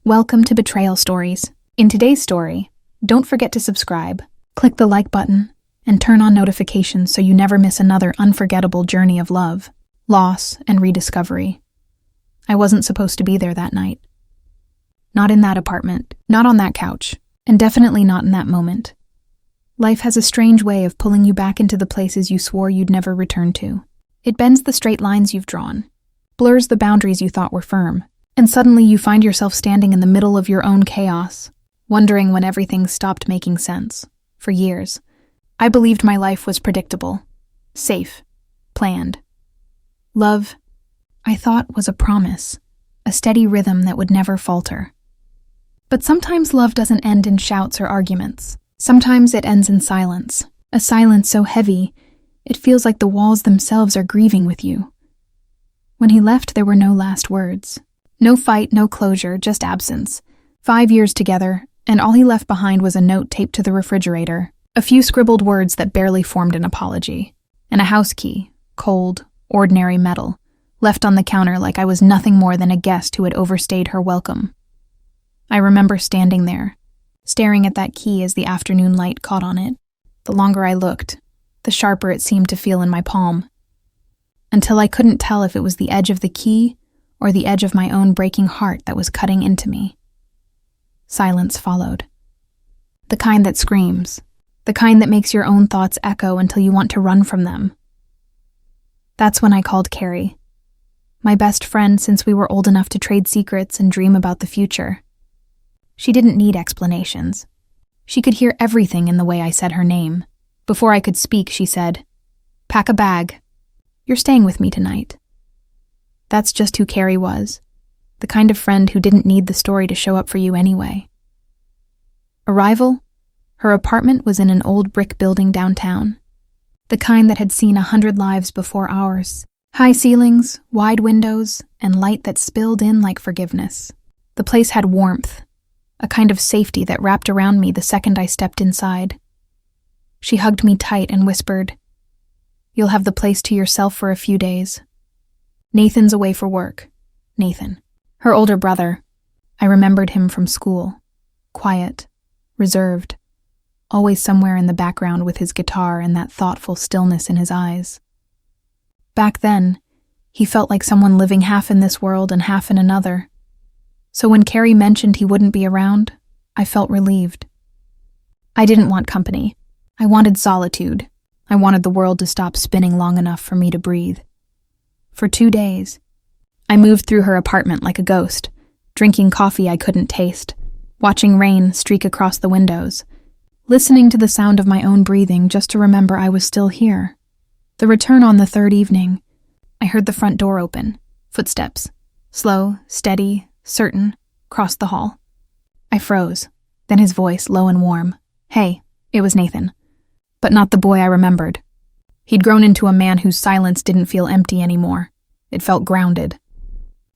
Welcome to Betrayal Stories. In today's story, don't forget to subscribe, click the like button, and turn on notifications so you never miss another unforgettable journey of love, loss, and rediscovery. I wasn't supposed to be there that night. Not in that apartment, not on that couch, and definitely not in that moment. Life has a strange way of pulling you back into the places you swore you'd never return to. It bends the straight lines you've drawn, blurs the boundaries you thought were firm, and suddenly you find yourself standing in the middle of your own chaos, wondering when everything stopped making sense. For years, I believed my life was predictable, safe, planned. Love, I thought, was a promise, a steady rhythm that would never falter. But sometimes love doesn't end in shouts or arguments. Sometimes it ends in silence, a silence so heavy, it feels like the walls themselves are grieving with you. When he left, there were no last words. No fight, no closure, just absence. 5 years together, and all he left behind was a note taped to the refrigerator, a few scribbled words that barely formed an apology, and a house key, cold, ordinary metal, left on the counter like I was nothing more than a guest who had overstayed her welcome. I remember standing there, staring at that key as the afternoon light caught on it. The longer I looked, the sharper it seemed to feel in my palm, until I couldn't tell if it was the edge of the key or the edge of my own breaking heart that was cutting into me. Silence followed. The kind that screams, the kind that makes your own thoughts echo until you want to run from them. That's when I called Carrie, my best friend since we were old enough to trade secrets and dream about the future. She didn't need explanations. She could hear everything in the way I said her name. Before I could speak, she said, "Pack a bag. You're staying with me tonight." That's just who Carrie was, the kind of friend who didn't need the story to show up for you anyway. Arrival? Her apartment was in an old brick building downtown, the kind that had seen 100 lives before ours. High ceilings, wide windows, and light that spilled in like forgiveness. The place had warmth, a kind of safety that wrapped around me the second I stepped inside. She hugged me tight and whispered, "You'll have the place to yourself for a few days. Nathan's away for work." Nathan, her older brother. I remembered him from school. Quiet, reserved, always somewhere in the background with his guitar and that thoughtful stillness in his eyes. Back then, he felt like someone living half in this world and half in another. So when Carrie mentioned he wouldn't be around, I felt relieved. I didn't want company. I wanted solitude. I wanted the world to stop spinning long enough for me to breathe. For 2 days, I moved through her apartment like a ghost, drinking coffee I couldn't taste, watching rain streak across the windows, listening to the sound of my own breathing just to remember I was still here. The return on the third evening, I heard the front door open, footsteps, slow, steady, certain, crossed the hall. I froze, then his voice, low and warm. "Hey," it was Nathan. But not the boy I remembered. He'd grown into a man whose silence didn't feel empty anymore. It felt grounded.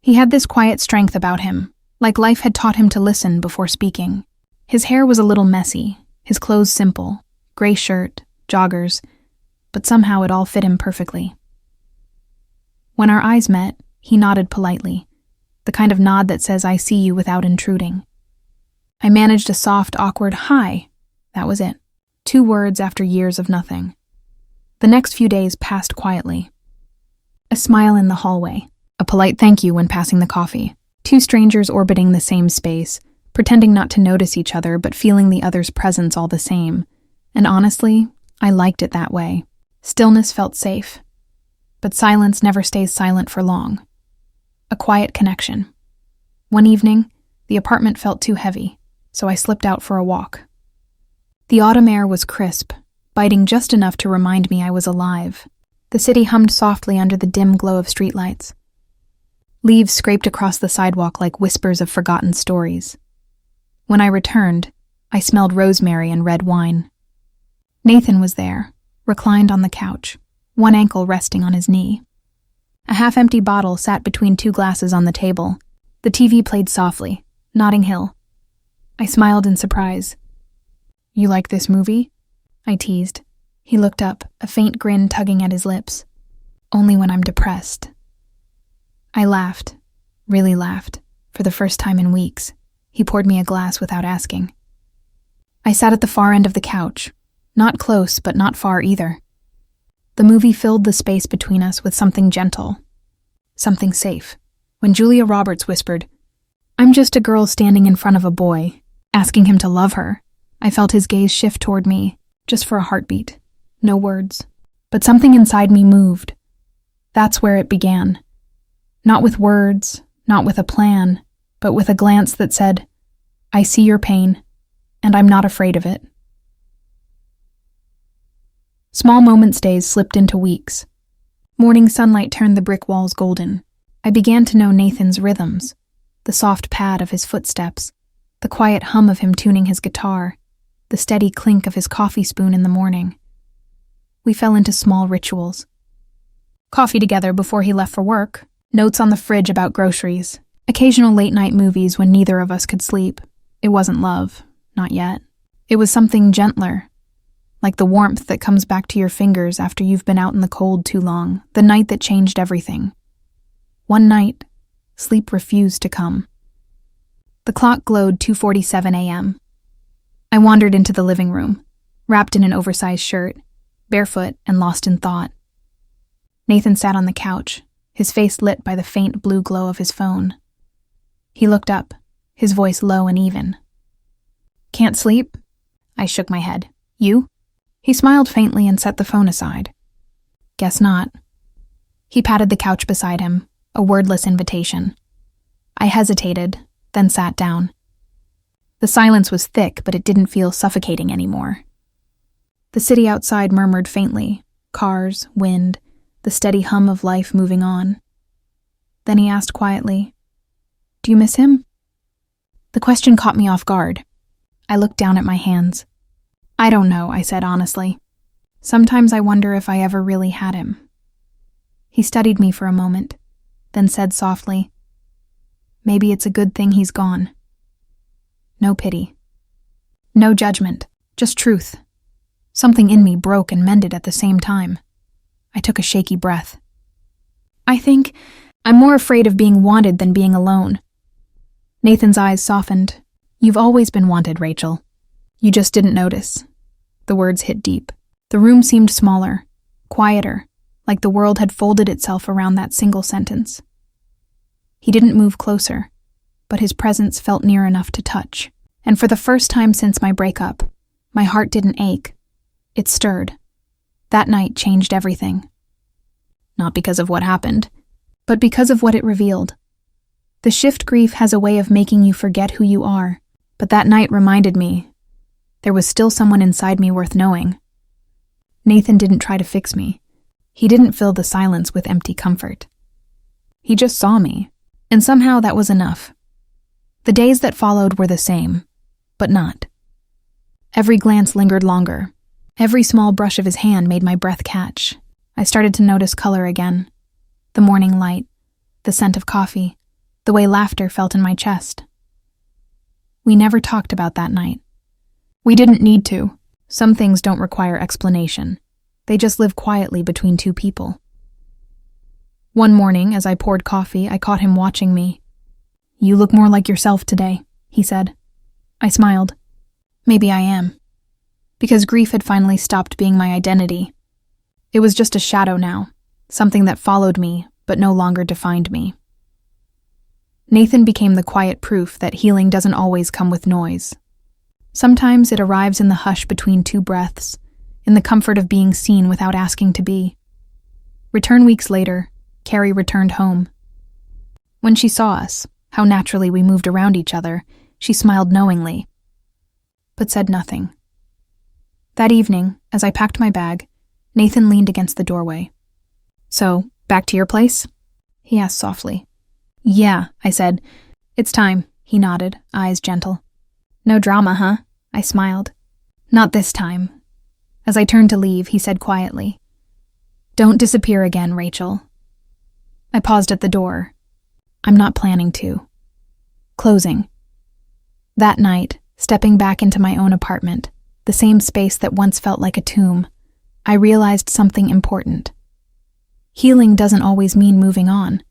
He had this quiet strength about him, like life had taught him to listen before speaking. His hair was a little messy, his clothes simple, gray shirt, joggers, but somehow it all fit him perfectly. When our eyes met, he nodded politely, the kind of nod that says "I see you" without intruding. I managed a soft, awkward "hi." That was it. 2 words after years of nothing. The next few days passed quietly. A smile in the hallway, a polite thank you when passing the coffee. 2 strangers orbiting the same space, pretending not to notice each other but feeling the other's presence all the same. And honestly, I liked it that way. Stillness felt safe. But silence never stays silent for long. A quiet connection. One evening, the apartment felt too heavy, so I slipped out for a walk. The autumn air was crisp, biting just enough to remind me I was alive. The city hummed softly under the dim glow of streetlights. Leaves scraped across the sidewalk like whispers of forgotten stories. When I returned, I smelled rosemary and red wine. Nathan was there, reclined on the couch, one ankle resting on his knee. A half-empty bottle sat between 2 glasses on the table. The TV played softly, Notting Hill. I smiled in surprise. "You like this movie?" I teased. He looked up, a faint grin tugging at his lips. "Only when I'm depressed." I laughed, really laughed, for the first time in weeks. He poured me a glass without asking. I sat at the far end of the couch, not close but not far either. The movie filled the space between us with something gentle, something safe. When Julia Roberts whispered, "I'm just a girl standing in front of a boy, asking him to love her," I felt his gaze shift toward me, just for a heartbeat. No words. But something inside me moved. That's where it began. Not with words, not with a plan, but with a glance that said, "I see your pain, and I'm not afraid of it." Small moments days slipped into weeks. Morning sunlight turned the brick walls golden. I began to know Nathan's rhythms, the soft pad of his footsteps, the quiet hum of him tuning his guitar, the steady clink of his coffee spoon in the morning. We fell into small rituals. Coffee together before he left for work, notes on the fridge about groceries, occasional late-night movies when neither of us could sleep. It wasn't love, not yet. It was something gentler, like the warmth that comes back to your fingers after you've been out in the cold too long, the night that changed everything. One night, sleep refused to come. The clock glowed 2:47 a.m. I wandered into the living room, wrapped in an oversized shirt, barefoot and lost in thought. Nathan sat on the couch, his face lit by the faint blue glow of his phone. He looked up, his voice low and even. "Can't sleep?" I shook my head. "You?" He smiled faintly and set the phone aside. "Guess not." He patted the couch beside him, a wordless invitation. I hesitated, then sat down. The silence was thick, but it didn't feel suffocating anymore. The city outside murmured faintly, cars, wind, the steady hum of life moving on. Then he asked quietly, "Do you miss him?" The question caught me off guard. I looked down at my hands. "I don't know," I said honestly. "Sometimes I wonder if I ever really had him." He studied me for a moment, then said softly, "Maybe it's a good thing he's gone." No pity. No judgment, just truth. Something in me broke and mended at the same time. I took a shaky breath. "I think I'm more afraid of being wanted than being alone." Nathan's eyes softened. "You've always been wanted, Rachel. You just didn't notice." The words hit deep. The room seemed smaller, quieter, like the world had folded itself around that single sentence. He didn't move closer, but his presence felt near enough to touch. And for the first time since my breakup, my heart didn't ache. It stirred. That night changed everything. Not because of what happened, but because of what it revealed. The shift grief has a way of making you forget who you are, but that night reminded me there was still someone inside me worth knowing. Nathan didn't try to fix me. He didn't fill the silence with empty comfort. He just saw me, and somehow that was enough. The days that followed were the same, but not. Every glance lingered longer. Every small brush of his hand made my breath catch. I started to notice color again. The morning light, the scent of coffee, the way laughter felt in my chest. We never talked about that night. We didn't need to. Some things don't require explanation. They just live quietly between two people. One morning, as I poured coffee, I caught him watching me. "You look more like yourself today," he said. I smiled. Maybe I am. Because grief had finally stopped being my identity. It was just a shadow now, something that followed me, but no longer defined me. Nathan became the quiet proof that healing doesn't always come with noise. Sometimes it arrives in the hush between two breaths, in the comfort of being seen without asking to be. Return weeks later, Carrie returned home. When she saw us, how naturally we moved around each other, she smiled knowingly, but said nothing. That evening, as I packed my bag, Nathan leaned against the doorway. "So, back to your place?" he asked softly. "Yeah," I said. "It's time," he nodded, eyes gentle. "No drama, huh?" I smiled. "Not this time." As I turned to leave, he said quietly, "Don't disappear again, Rachel." I paused at the door. I'm not planning to. Closing. That night, stepping back into my own apartment, the same space that once felt like a tomb, I realized something important. Healing doesn't always mean moving on.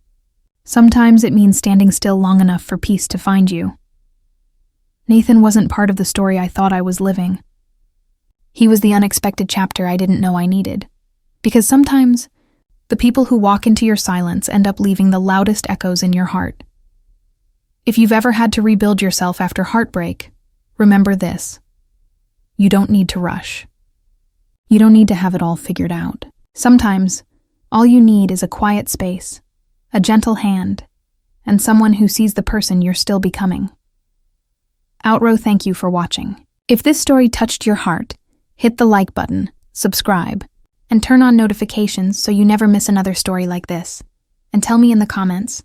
Sometimes it means standing still long enough for peace to find you. Nathan wasn't part of the story I thought I was living. He was the unexpected chapter I didn't know I needed. Because sometimes, the people who walk into your silence end up leaving the loudest echoes in your heart. If you've ever had to rebuild yourself after heartbreak, remember this. You don't need to rush. You don't need to have it all figured out. Sometimes, all you need is a quiet space, a gentle hand, and someone who sees the person you're still becoming. Outrow, thank you for watching. If this story touched your heart, hit the like button, subscribe, and turn on notifications so you never miss another story like this. And tell me in the comments,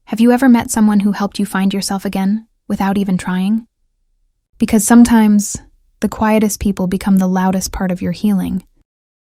have you ever met someone who helped you find yourself again without even trying? Because sometimes, the quietest people become the loudest part of your healing.